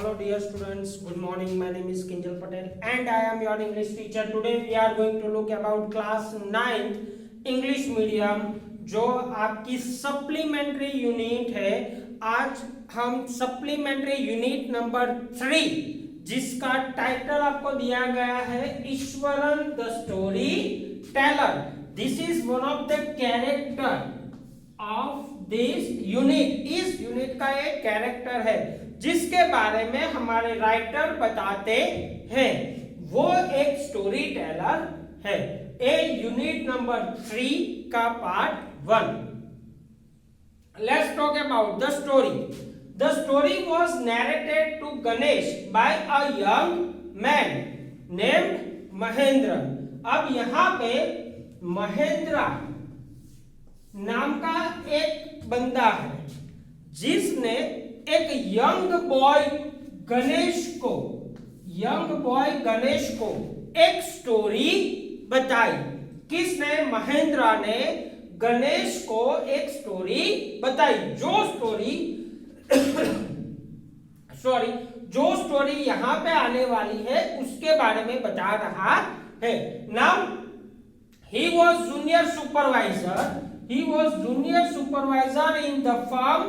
Hello dear students, good morning. My name is Kinjal Patel and I am your English teacher. Today we are going to look about class 9th English medium जो आपकी supplementary unit है। आज हम supplementary unit number 3 जिसका title आपको दिया गया है Eswaran the story teller. This is one of the character of this unit. इस यूनिट का एक कैरेक्टर है जिसके बारे में हमारे राइटर बताते हैं। वो एक स्टोरी टेलर है। ए यूनिट नंबर 3 का part 1। Let's talk about the story. The story was narrated to Ganesh by a young man named Mahendra. अब यहां पे महेंद्र नाम का एक बंदा है जिसने एक यंग बॉय गणेश को एक स्टोरी बताई। किसने? महेंद्र ने गणेश को एक स्टोरी बताई। जो स्टोरी यहां पे आने वाली है उसके बारे में बता रहा है। Now he was junior supervisor in the firm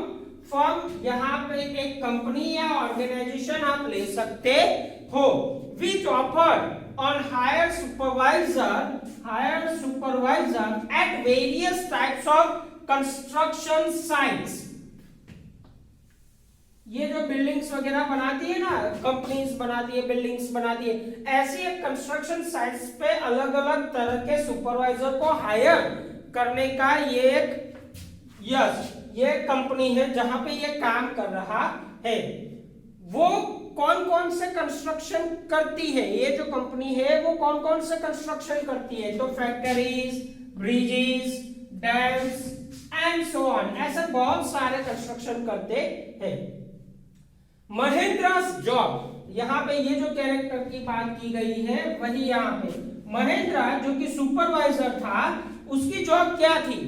यहाँ पे एक कंपनी या ऑर्गेनाइजेशन आप ले सकते हो। which offered on hire supervisor at various types of construction sites। ये जो बिल्डिंग्स वगैरह बनाती है ना, कंपनीज बनाती है, बिल्डिंग्स बनाती है, ऐसी एक कंस्ट्रक्शन साइट्स पे अलग अलग तरह के सुपरवाइजर को हायर करने का ये कंपनी है जहां पे ये काम कर रहा है। वो कौन कौन से कंस्ट्रक्शन करती है? ये जो कंपनी है वो कौन कौन से कंस्ट्रक्शन करती है? तो factories, bridges, dams and so on, ऐसे बहुत सारे कंस्ट्रक्शन करते हैं। महेंद्रस जॉब, यहाँ पे ये जो कैरेक्टर की बात की गई है वही यहाँ पे महेंद्र जो कि सुपरवाइजर था, उसकी जॉब क्या थी?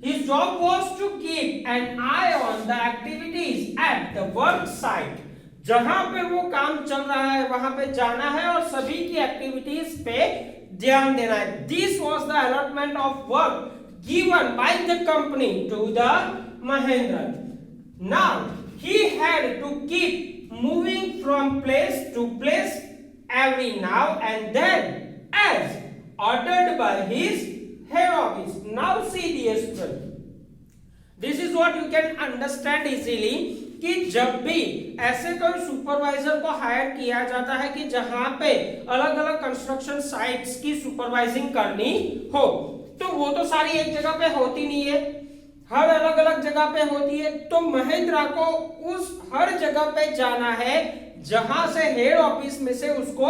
His job was to keep an eye on the activities at the work site। जहां पे वो काम चल रहा है वहां पे जाना है और सभी की एक्टिविटीज पे ध्यान देना है। This was the allotment of work given by the company to the Mahendra। Now he had to keep moving from place to place every now and then as ordered by his head office। Now see dear student, this is what you can understand easily कि जब भी ऐसे कोई supervisor को higher किया जाता है कि जहां पे अलग अलग कंस्ट्रक्शन साइट्स की सुपरवाइजिंग करनी हो, तो वो तो सारी एक जगह पे होती नहीं है, हर अलग अलग जगह पे होती है। तो महेंद्र को उस हर जगह पे जाना है जहां से हेड ऑफिस में से उसको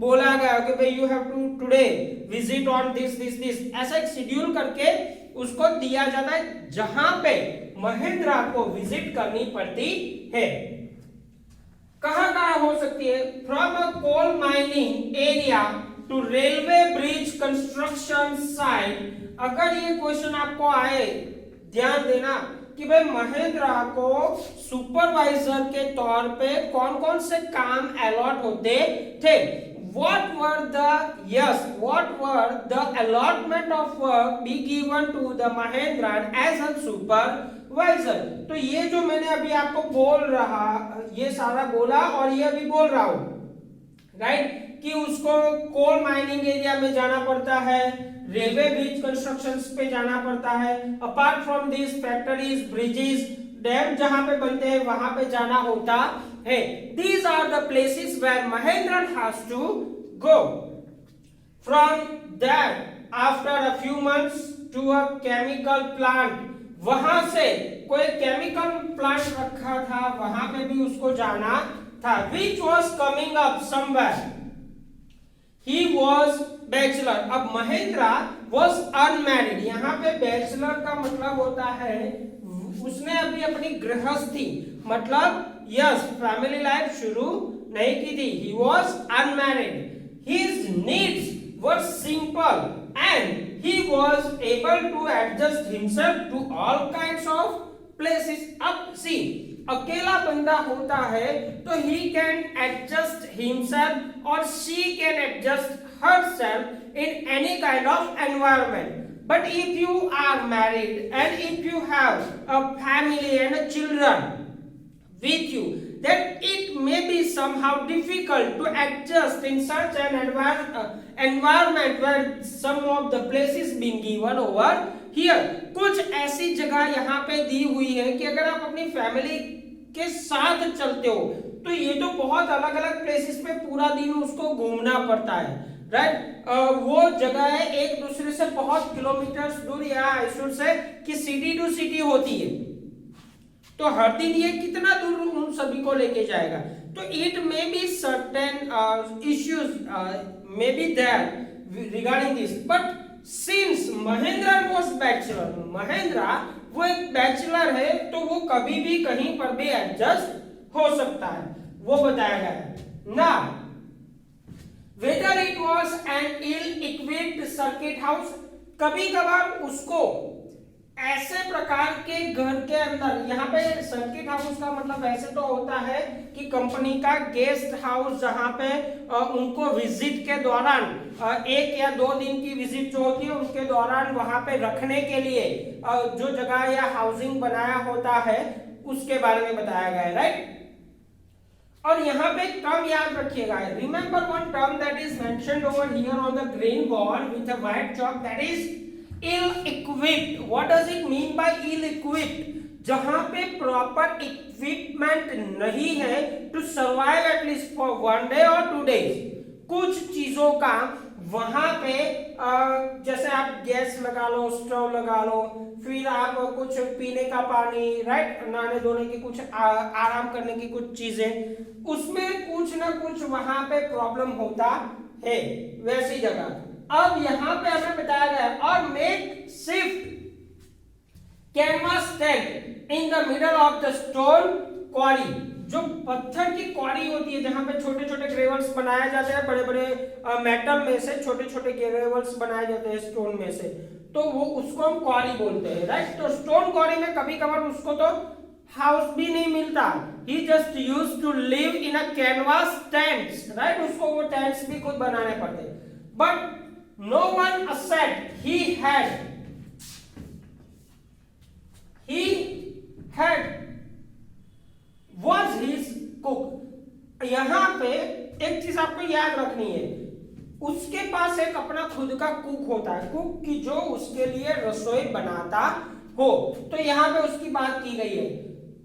बोला गया कि भाई you have to today visit on this, ऐसा एक शेड्यूल करके उसको दिया जाता है जहां पे महेंद्र को विजिट करनी पड़ती है। कहां हो सकती है? From a coal mining area to railway bridge construction site. अगर ये क्वेश्चन आपको आए, ध्यान देना कि भाई महेंद्र को सुपरवाइजर के तौर पे कौन कौन से काम अलॉट होते थे। What were the allotment of work be given to the Mahendra as a supervisor। तो ये जो मैंने अभी आपको ये सारा बोला और ये अभी बोल रहा हूं, राइट, कि उसको कोल माइनिंग एरिया में जाना पड़ता है, रेलवे ब्रिज कंस्ट्रक्शंस पे जाना पड़ता है, apart from this factories, bridges, dam जहां पे बनते हैं वहां पे जाना होता है। These are the places where Mahendra has to go। From that, after a few months to a chemical plant, वहां से कोई केमिकल प्लांट रखा था, वहां पे भी उसको जाना था। Which was coming up somewhere। He was bachelor। अब महेंद्र was unmarried। यहाँ पे बैचलर का मतलब होता है उसने अभी अपनी गृहस्थी मतलब फैमिली लाइफ शुरू नहीं की थी। He was unmarried। His needs were simple and he was able to adjust himself to all kinds of places। अब see, अकेला बंदा होता है तो he can adjust himself or she can adjust herself in any kind of environment. But if you are married and if you have a family and a children with you, then it may be somehow difficult to adjust in such an environment where some of the places being given over here. कुछ ऐसी जगह यहाँ पे दी हुई है कि अगर आप अपनी फैमिली के साथ चलते हो तो ये तो बहुत अलग अलग प्लेसेस पे पूरा दिन उसको घूमना पड़ता है, राइट? वो जगह है एक दूसरे से बहुत किलोमीटर दूर, या आई शुड से कि सिटी टू सिटी होती है, तो हर दिन ये कितना दूर उन सभी को लेके जाएगा? तो it may be certain issues may be there regarding this, but since Mahendra was bachelor, Mahendra वो एक बैचलर है तो वो कभी भी कहीं पर भी एडजस्ट हो सकता है, वो बताया गया है ना। Whether it was an ill-equipped circuit house, कभी कभार उसको ऐसे प्रकार के घर के अंदर, यहाँ पे सर्किट हाउस का मतलब वैसे तो होता है कि कंपनी का गेस्ट हाउस, जहाँ पे उनको विजिट के दौरान 1 या 2 दिन की विजिट जो होती है उनके दौरान वहां पे रखने के लिए जो जगह या हाउसिंग बनाया होता है उसके बारे में बताया गया है, राइट? और यहाँ पे टर्म याद रखिएगा, remember one term that is mentioned over here on the green board with a white chalk, that is ill-equipped. What does it mean by ill-equipped? जहां पे प्रॉपर इक्विपमेंट नहीं है to survive at least for 1 day or 2 days. कुछ चीजों का वहां पे जैसे आप गैस लगा लो, स्टोव लगा लो, फिर आप कुछ पीने का पानी, राइट, नहाने धोने की कुछ आराम करने की कुछ चीजें, उसमें कुछ ना कुछ वहां पे प्रॉब्लम होता है वैसी जगह। अब यहां पे हमें बताया गया है और makeshift canvas tent in the middle of the stone quarry, जो पत्थर की क्वारी होती है जहां पे छोटे छोटे ग्रेवल्स बनाए जाते हैं, बड़े बड़े मेटल में से छोटे छोटे ग्रेवल्स बनाए जाते हैं स्टोन में से, तो वो उसको हम क्वारी बोलते हैं, राइट? तो स्टोन क्वारी में कभी कभार उसको तो हाउस भी नहीं मिलता, he just used to live in a canvas tents, right? उसको वो टेंट्स भी खुद बनाने पड़ते, but no one said he had was his cook। यहां पे एक चीज आपको याद रखनी है, उसके पास एक अपना खुद का कुक होता है, कुक की जो उसके लिए रसोई बनाता हो, तो यहाँ पे उसकी बात की गई है।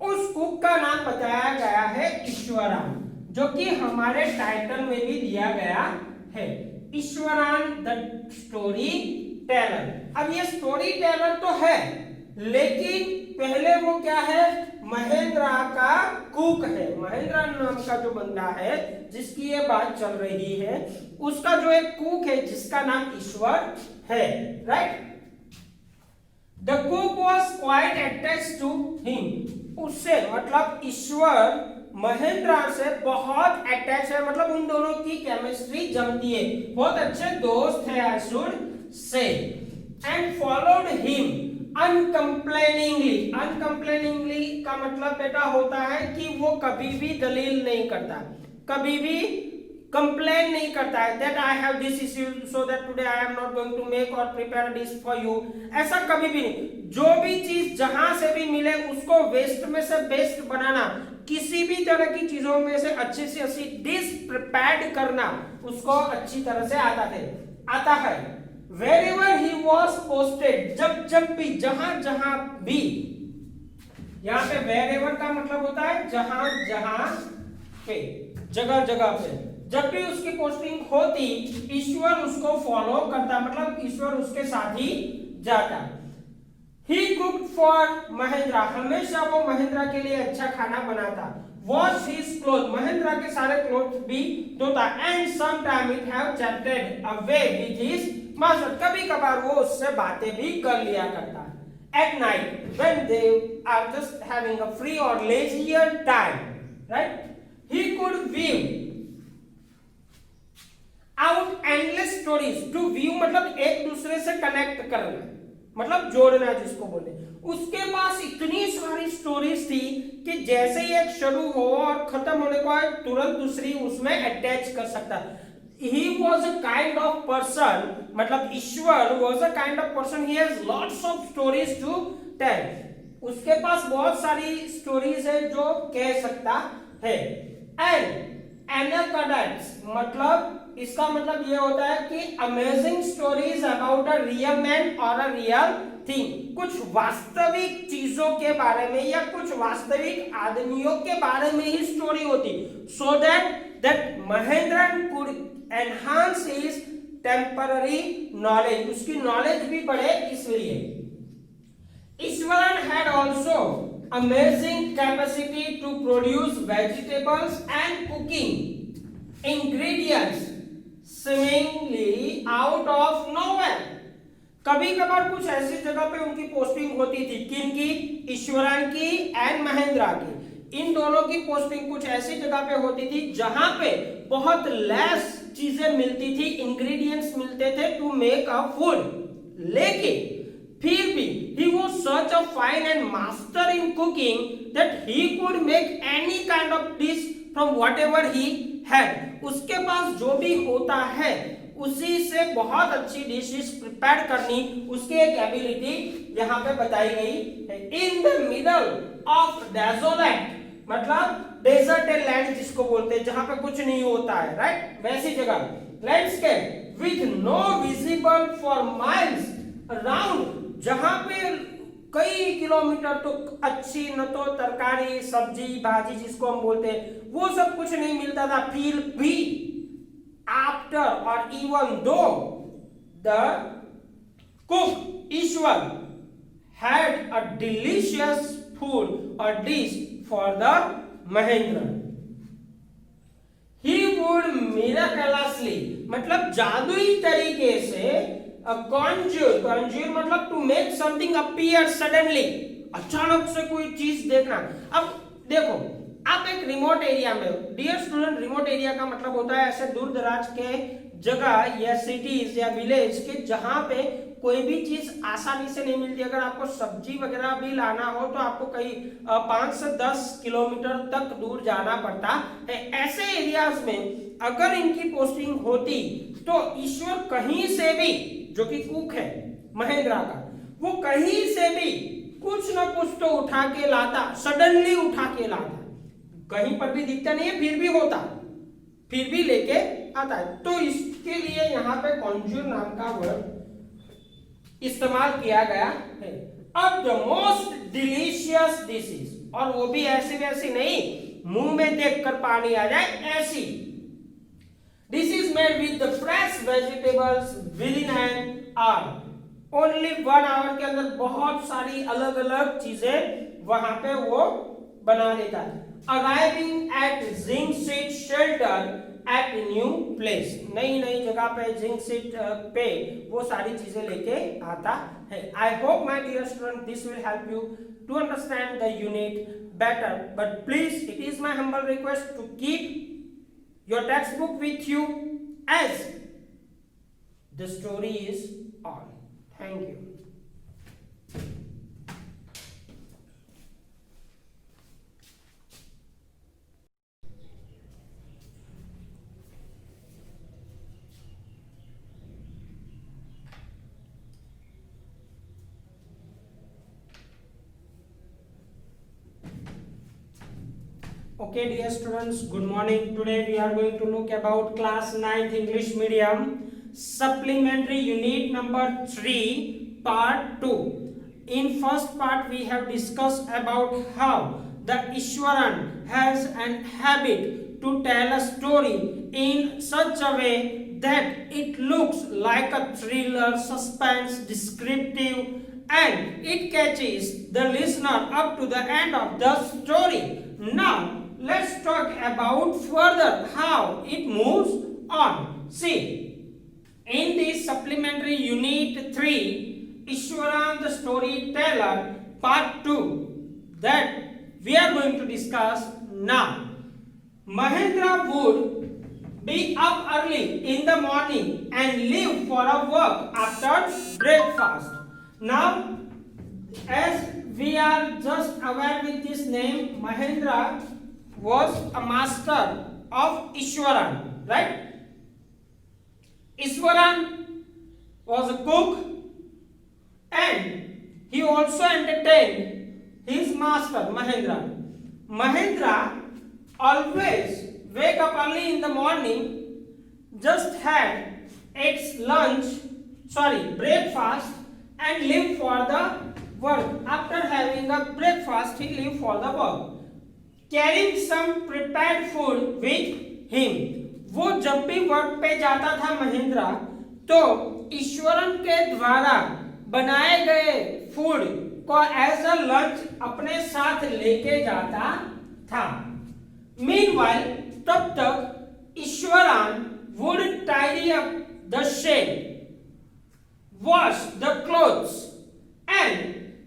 उस कुक का नाम बताया गया है ईश्वरान, जो कि हमारे टाइटल में भी दिया गया है, ईश्वरान द स्टोरी टेलर। अब ये स्टोरी टेलर तो है, लेकिन पहले वो क्या है, महेंद्र का कुक है। महेंद्र नाम का जो बंदा है जिसकी ये बात चल रही है, उसका जो एक कुक है जिसका नाम ईश्वर है, right? The cook was quite attached to him, उससे मतलब ईश्वर महेंद्र से बहुत अटैच है, मतलब उन दोनों की केमिस्ट्री जमती है, बहुत अच्छे दोस्त है I should say. And followed him uncomplainingly, uncomplainingly का मतलब बेटा होता है कि वो कभी भी दलील नहीं करता, कभी भी कंप्लेन नहीं करता है that I have this issue so that today I am not going to make और प्रिपेयर डिश फॉर यू, ऐसा कभी भी नहीं। जो भी चीज जहां से भी मिले उसको वेस्ट में से बेस्ट बनाना, किसी भी तरह की चीजों में से अच्छी डिश प्रिपेयर्ड करना उसको अच्छी तरह से आता है। Wherever he was posted, जब भी जहां भी, यहाँ पे wherever का मतलब होता है जहां पे, जगह पे, जब भी उसकी पोस्टिंग होती ईश्वर उसको फॉलो करता, मतलब ईश्वर उसके साथ ही जाता। He cooked for महेंद्र, हमेशा वो महेंद्र के लिए अच्छा खाना बनाता। Wash his clothes, महेंद्र के सारे क्लोथ भी धोता। And sometime it have chatted away with his master, कभी कभार वो उससे बातें भी कर लिया करता। At night when they are just having a free or leisure time, right? He could view out endless stories, to view मतलब एक दूसरे से कनेक्ट करना, मतलब जोड़ना जिसको बोले। उसके पास इतनी सारी स्टोरीज थी कि जैसे ही एक शुरू हो और खत्म होने को आए तुरंत दूसरी उसमें अटैच कर सकता। He was a kind of person, मतलब ईश्वर was a kind of person, he has lots of stories to tell। उसके पास बहुत सारी स्टोरीज है जो कह सकता है। एंड एनाकोडाइट्स, मतलब इसका मतलब ये होता है कि amazing stories about a real man और अ रियल थिंग, कुछ वास्तविक चीजों के बारे में या कुछ वास्तविक आदमियों के बारे में ही स्टोरी होती, so that Mahendran could enhance his temporary knowledge, उसकी नॉलेज भी बढ़े इसलिए। Eswaran had also amazing capacity to produce vegetables and cooking ingredients seemingly out of nowhere। कभी कभार कुछ ऐसी जगह पे उनकी पोस्टिंग होती थी, किनकी? ईश्वरन की एंड महेंद्रा की। इन दोनों की पोस्टिंग कुछ ऐसी जगह पे होती थी जहां पे बहुत लेस चीजें मिलती थी, इंग्रेडिएंट्स मिलते थे टू मेक अ फूड, लेकिन फिर भी he was such a fine and master in cooking that he could make any kind of dish from whatever he had। उसके पास जो भी होता है उसी से बहुत अच्छी डिशेस प्रिपेयर करनी उसकी एक एबिलिटी यहाँ पे बताई गई है। इन द मिडल ऑफ डेजोलेट, मतलब डेजर्टेड लैंड जिसको बोलते हैं, जहां पे कुछ नहीं होता है, राइट, वैसी जगह, landscape with no visible for miles around, जहां पे कई किलोमीटर तो अच्छी न तो तरकारी सब्जी भाजी जिसको हम बोलते हैं वो सब कुछ नहीं मिलता था, फिर भी आफ्टर और even though the cook Ishwar had a delicious food और dish for the Mahendra, he would miraculously, मतलब जादुई तरीके से conjure मतलब to make something appear suddenly, अचानक से कोई चीज देखना। अब देखो आप एक रिमोट एरिया में, डियर स्टूडेंट, रिमोट एरिया का मतलब होता है ऐसे दूर दराज के जगह या सिटीज या विलेज के जहां पे कोई भी चीज आसानी से नहीं मिलती। अगर आपको सब्जी वगैरह भी लाना हो तो आपको कई 5 से 10 किलोमीटर तक दूर जाना पड़ता है। ऐसे एरियाज में अगर इनकी पोस्टिंग होती तो ईश्वर कहीं से भी, जो कि कुक है महेंद्रा का, वो कहीं से भी कुछ ना कुछ तो उठा के लाता, सडनली उठा के लाता, कहीं पर भी दिखता नहीं है फिर भी होता, फिर भी लेके आता है। तो इसके लिए यहाँ पे कॉन्ज्यूर नाम का वर्ड इस्तेमाल किया गया है। अब द मोस्ट डिलीशियस डिशेस, और वो भी ऐसी वैसी नहीं मुंह में देखकर पानी आ जाए ऐसी, This is made with the fresh vegetables within an hour। Only 1 hour के अंदर बहुत सारी अलग अलग चीजें वहां पे वो बना देता है। Arriving at zinc sheet shelter at new place, नई नई जगह पे जिंक सीट पे वो सारी चीजें लेके आता है। I hope my dear student this will help you to understand the unit better, but please it is my humble request to keep your textbook with you as the story is on। Thank you। Okay dear students, good morning। Today we are going to look about class 9th English medium supplementary unit number 3 part 2। In first part we have discussed about how the Ishwaran has an habit to tell a story in such a way that it looks like a thriller, suspense, descriptive, and it catches the listener up to the end of the story। Now let's talk about further how it moves on। See, in this supplementary unit 3 Ishwaran the storyteller part 2 that we are going to discuss now। Mahendra would be up early in the morning and leave for a walk after breakfast। Now, as we are just aware with this name, Mahendra was a master of Ishwaran, right? Ishwaran was a cook and he also entertained his master Mahendra. Mahendra always wake up early in the morning, just had its breakfast and leave for the work. After having a breakfast, he leave for the work, carrying some prepared food with him. वो जब भी work पे जाता था महेंद्रा, तो ईश्वरन के द्वारा बनाए गए फूड को एज अ लंच अपने साथ लेके जाता था. Meanwhile, तब तक Eswaran would tidy up the shed, wash the clothes, and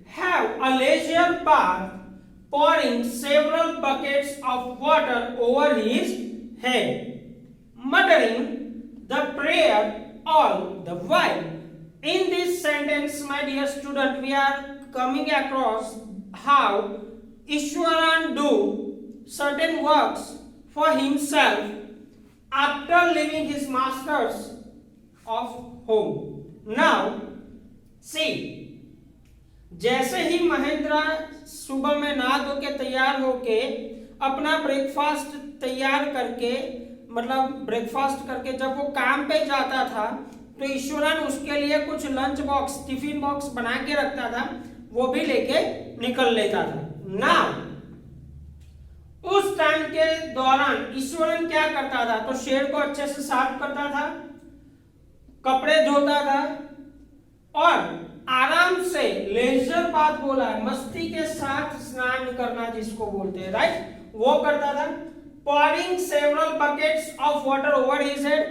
have a leisure bath, pouring several buckets of water over his head, muttering the prayer all the while. In this sentence, my dear student, we are coming across how Ishwaran do certain works for himself after leaving his masters of home. Now, see, जैसे ही महेंद्रा सुबह में नहा धो के तैयार होके अपना breakfast तैयार करके, मतलब ब्रेकफास्ट करके जब वो काम पे जाता था, तो ईश्वरन उसके लिए कुछ लंच बॉक्स, टिफिन बॉक्स बना के रखता था, वो भी लेके निकल लेता था. ना उस टाइम के दौरान ईश्वरन क्या करता था, तो शेड को अच्छे से साफ करता था, कपड़े धोता था और आराम से लेजर बात बोला है, मस्ती के साथ स्नान करना जिसको बोलते हैं, राइट, वो करता था. pouring several buckets of water over his head,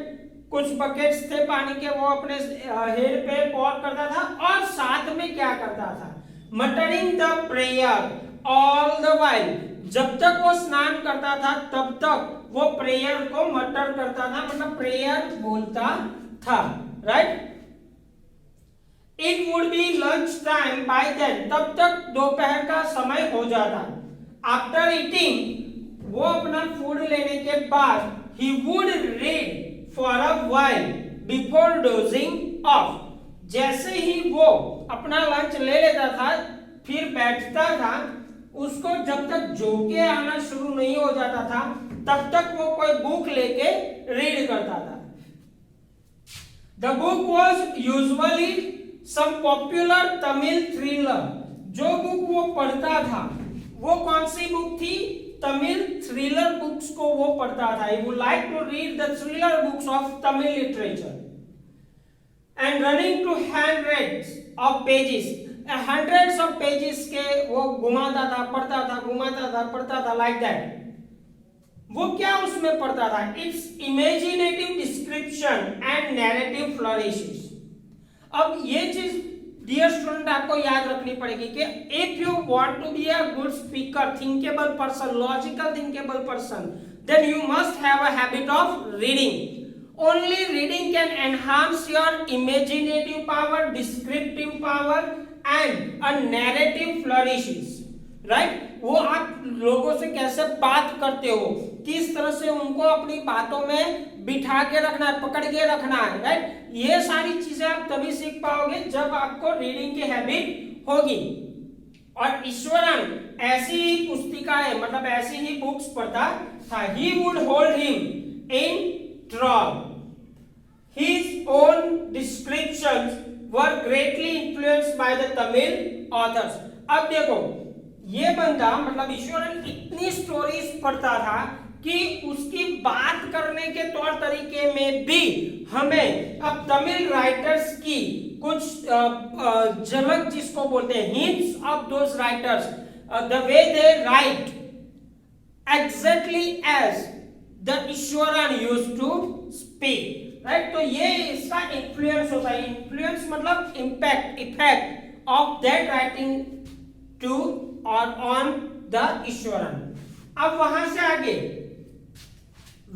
कुछ बकेट्स थे पानी के, वो अपने हेड पे पॉर करता था और साथ में क्या करता था, muttering the prayer all the while. जब तक वो स्नान करता था तब तक वो प्रेयर को मटर करता था, मतलब प्रेयर बोलता था, right. It would be lunch time by then, तब तक दोपहर का समय हो जाता. After eating, वो अपना फूड लेने के बाद he would read for a while before dozing off. जैसे ही वो अपना लंच ले लेता था फिर बैठता था, उसको जब तक जोके आना शुरू नहीं हो जाता था तब तक वो कोई बुक लेके रीड करता था. The book was usually some popular Tamil thriller. जो बुक वो पढ़ता था वो कौन सी बुक थी, तमिल थ्रिलर बुक्स को वो पढ़ता था. He would like to read the thriller books of Tamil literature and running to hundreds of pages, hundreds of pages के वो घुमाता था, पढ़ता था, घुमाता था, पढ़ता था, like that. वो क्या उसमें पढ़ता था, its imaginative description and narrative flourishes. अब ये चीज डियर स्टूडेंट आपको याद रखनी पड़ेगी कि if you want to be a good speaker, thinkable person, logical thinkable person, then you must have a habit of reading. Only reading can enhance your imaginative power, descriptive power and a narrative flourishes, right. वो आप लोगों से कैसे बात करते हो, किस तरह से उनको अपनी बातों में बिठा के रखना है, पकड़ के रखना है, राइट. ये सारी चीजें आप तभी सीख पाओगे जब आपको रीडिंग की हैबिट होगी. और ईश्वरन ऐसी ही पुस्तिकाएं, मतलब ऐसी ही बुक्स पढ़ता था. He would hold him in troll. His own descriptions were greatly influenced by the Tamil authors. अब देखो ये बंदा, मतलब ईश्वरन इतनी स्टोरीज पढ़ता था कि उसकी बात करने के तौर तरीके में भी हमें अब तमिल राइटर्स की कुछ झलक जिसको बोलते हैं, hints of those writers, the way they write exactly as the Ishwaran used to speak, right. तो ये इसका इन्फ्लुएंस होता है. इन्फ्लुएंस मतलब impact, effect of that writing to और ऑन द ईश्वरन. अब वहां से आगे,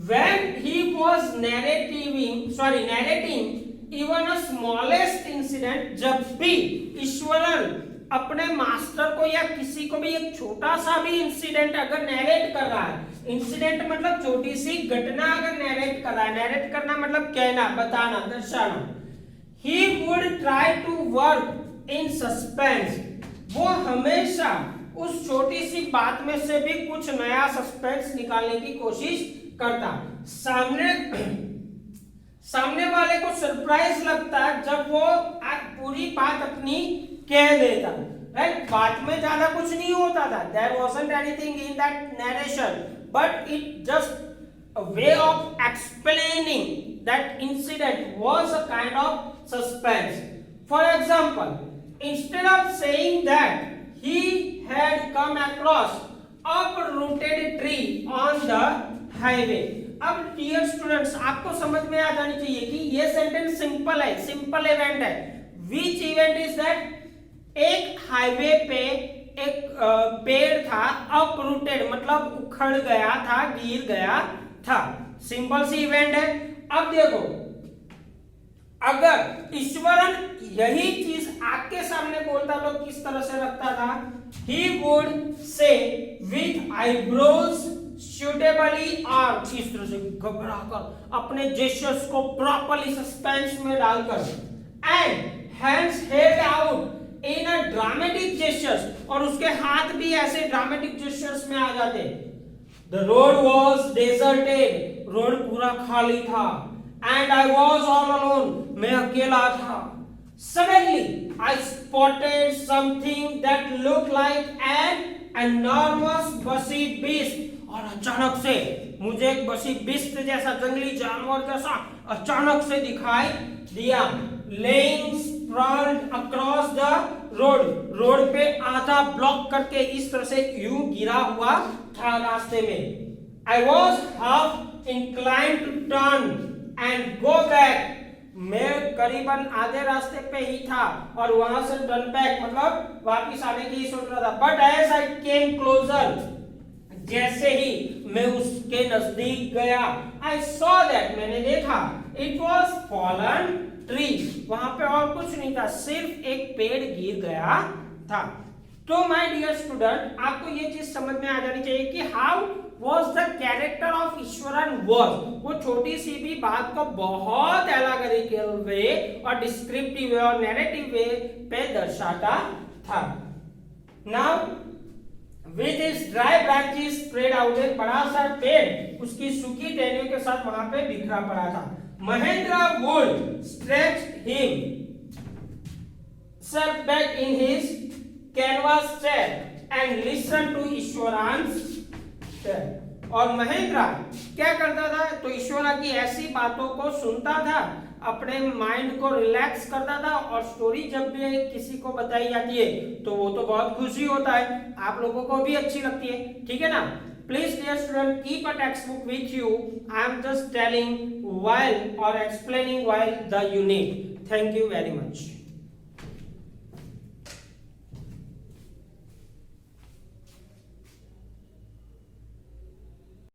when he was narrating even a smallest incident incident, जब भी ईश्वरन अपने मास्टर को या किसी को भी एक छोटा सा भी इंसिडेंट अगर नैरेट कर रहा है, इंसिडेंट मतलब छोटी सी घटना अगर नैरेट कर रहा है, नैरेट करना मतलब कहना, बताना, दर्शाना, he would try to work in suspense, वो हमेशा उस छोटी सी बात में से भी कुछ नया सस्पेंस निकालने की कोशिश करता। सामने वाले को सरप्राइज लगता जब वो पूरी बात अपनी कह देता, राइट। बात में ज्यादा कुछ नहीं होता था, there wasn't anything in that narration, but it just a way of explaining that incident was a kind of suspense. For example, instead of saying that he had come across uprooted tree on the highway, अब dear students आपको समझ में आ जानी चाहिए कि ये sentence simple है, simple event है। विच इवेंट इज दैट, एक हाईवे पे एक पेड़ था, अपरूटेड मतलब उखड़ गया था, गिर गया था, सिंपल सी इवेंट है। अब देखो, अगर ईश्वरन यही चीज आपके सामने बोलता तो किस तरह से रखता था? He would say with eyebrows suitably arched, इस तरह से घबराकर अपने जेस्चर्स को प्रॉपर्ली सस्पेंस में डालकर, and hands held out in a dramatic gestures, और उसके हाथ भी ऐसे ड्रामेटिक जेस्चर्स में आ जाते। The road was deserted, road पूरा खाली था, and I was all alone, मैं अकेला था। Suddenly I spotted something that looked like an enormous bushy beast, और अचानक से मुझे एक बसी बिस्ट जैसा, जंगली जानवर जैसा अचानक से दिखाई दिया। laying sprawled across the road, road पे आधा ब्लॉक करके इस तरह से यूं गिरा हुआ था रास्ते में। I was half inclined to turn and go back, मैं करीबन आधे रास्ते पे ही था और वहां से टर्न बैक मतलब वापस आने की सोच रहा था। But as I came closer, जैसे ही मैं उसके नजदीक गया, आई सॉ दैट, मैंने देखा, इट वाज फॉलन ट्री, वहां पे और कुछ नहीं था, सिर्फ एक पेड़ गिर गया था। तो माय डियर स्टूडेंट, आपको ये चीज समझ में आ जानी चाहिए कि how was the character of Eswaran was, वो छोटी सी भी बात को बहुत एलागरिकल वे और डिस्क्रिप्टिव वे और नैरेटिव वे पे दर्शाता था। Now with its dry branches spread out, एक बड़ा सा पेड़ उसकी सूखी टहनियों के साथ वहां पे बिखरा पड़ा था। Mahendra would stretch himself back in his canvas chair and listen to Iswaran's, और महेंद्र क्या करता था? तो ईश्वरा की ऐसी बातों को सुनता था, अपने माइंड को रिलैक्स करता था, और स्टोरी जब भी किसी को बताई जाती है तो वो तो बहुत खुशी होता है, आप लोगों को भी अच्छी लगती है, ठीक है ना। Please dear student, keep a text book with you, I am just telling while or explaining while the unit. Thank you very much.